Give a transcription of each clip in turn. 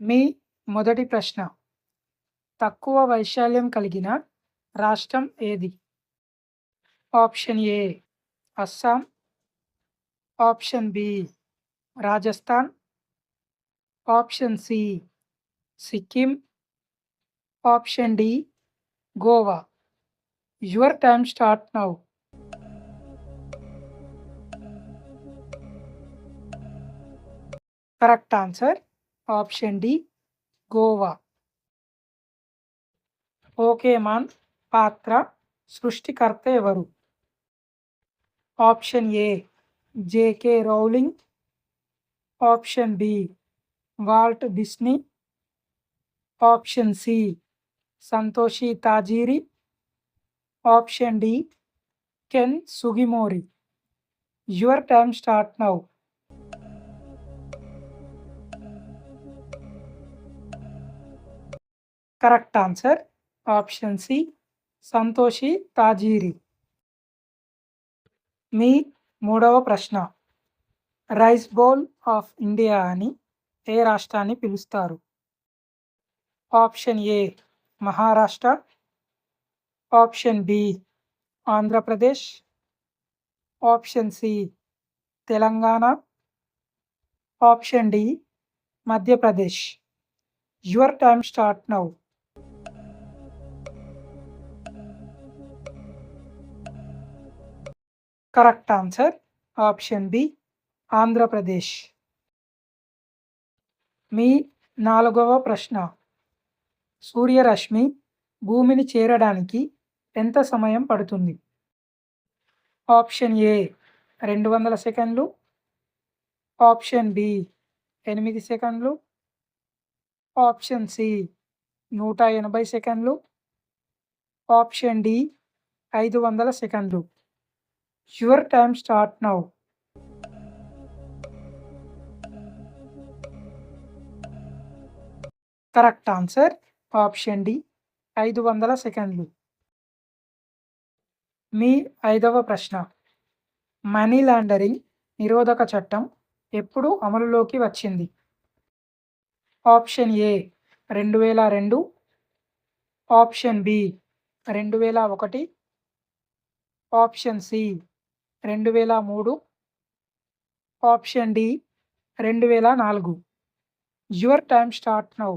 మీ మొదటి ప్రశ్న. తక్కువ వైశాల్యం కలిగిన రాష్ట్రం ఏది? Option A Assam, option B Rajasthan, option C Sikkim, option D Goa. Your time start now. Correct answer option D Goa. Pokemon పాత్ర సృష్టికర్త ఎవరు? Option A J K Rowling, option B Walt Disney, option C Satoshi Tajiri, option D Ken Sugimori. Your time start now. Correct answer option C Satoshi Tajiri. మీ మూడవ ప్రశ్న. Rice bowl of India అని ఏ రాష్ట్రాన్ని పిలుస్తారు? Option A Maharashtra, option B Andhra Pradesh, option C Telangana, option D Madhya Pradesh. Your time start now. Correct answer option B Andhra Pradesh. మీ నాలుగవ ప్రశ్న. సూర్యరశ్మి భూమిని చేరడానికి ఎంత సమయం పడుతుంది? ఆప్షన్ ఏ 200 సెకండ్లు, ఆప్షన్ బి 8 సెకండ్లు, ఆప్షన్ సి 180 సెకండ్లు, ఆప్షన్ డి 500 సెకండ్లు. Your time start now. Correct answer option D 500 సెకండ్లు. మీ ఐదవ ప్రశ్న. మనీ లాండరింగ్ నిరోధక చట్టం ఎప్పుడు అమలులోకి వచ్చింది? Option A 2002, option B 2001, option C 2003, option D 2004. Your time start now.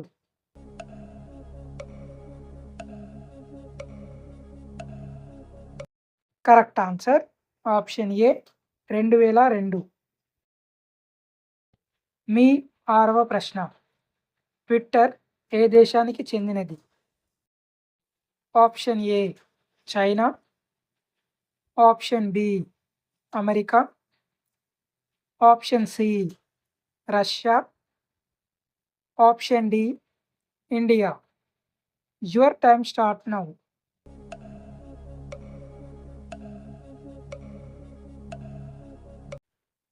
Correct answer option A 2002. మీ ఆరవ ప్రశ్న. ట్విట్టర్ ఏ దేశానికి చెందినది? Option A China, option B America, option C Russia, option D India. Your time start now.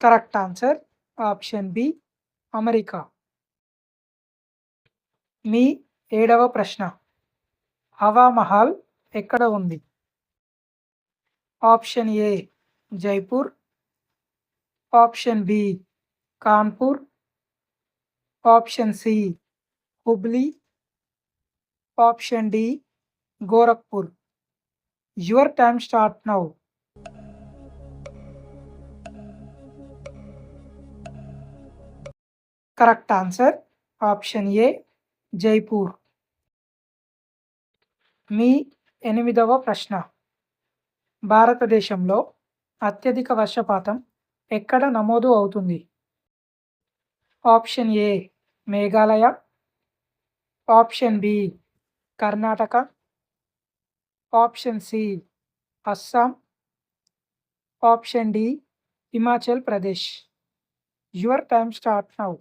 Correct answer option B America. మీ ఏడవ ప్రశ్న. హవా మహల్ ఎక్కడ ఉంది? Option A Jaipur, option B Kanpur, option C Hubli, option D Gorakhpur. Your time start now. Correct answer option A Jaipur. మీ ఎనిమిదవ ప్రశ్న. భారతదేశంలో అత్యధిక వర్షపాతం ఎక్కడ నమోదు అవుతుంది? Option A Meghalaya, option B Karnataka, option C Assam, option D Himachal Pradesh. Your time start now.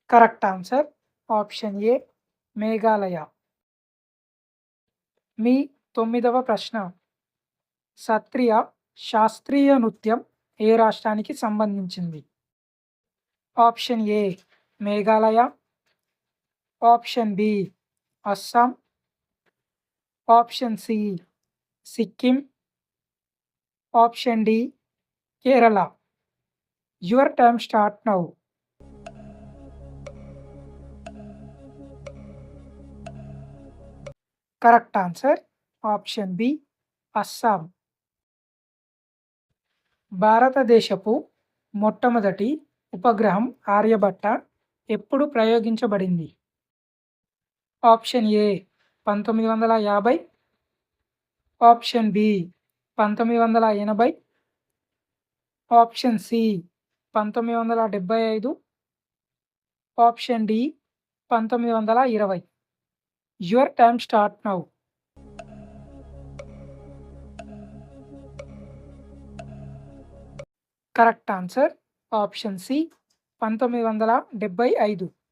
Correct answer option A Meghalaya. మీ తొమ్మిదవ ప్రశ్న. సత్రియ శాస్త్రీయ నృత్యం ఏ రాష్ట్రానికి సంబంధించింది? Option A Meghalaya, option B Assam, option C Sikkim, option D Kerala. Your time start now. Correct answer option B Assam. భారతదేశపు మొట్టమొదటి ఉపగ్రహం ఆర్యభట్ట ఎప్పుడు ప్రయోగించబడింది? Option A 1950, option B 1980, option C 1975, option D 1920. Your time start now. Correct answer option C 1975.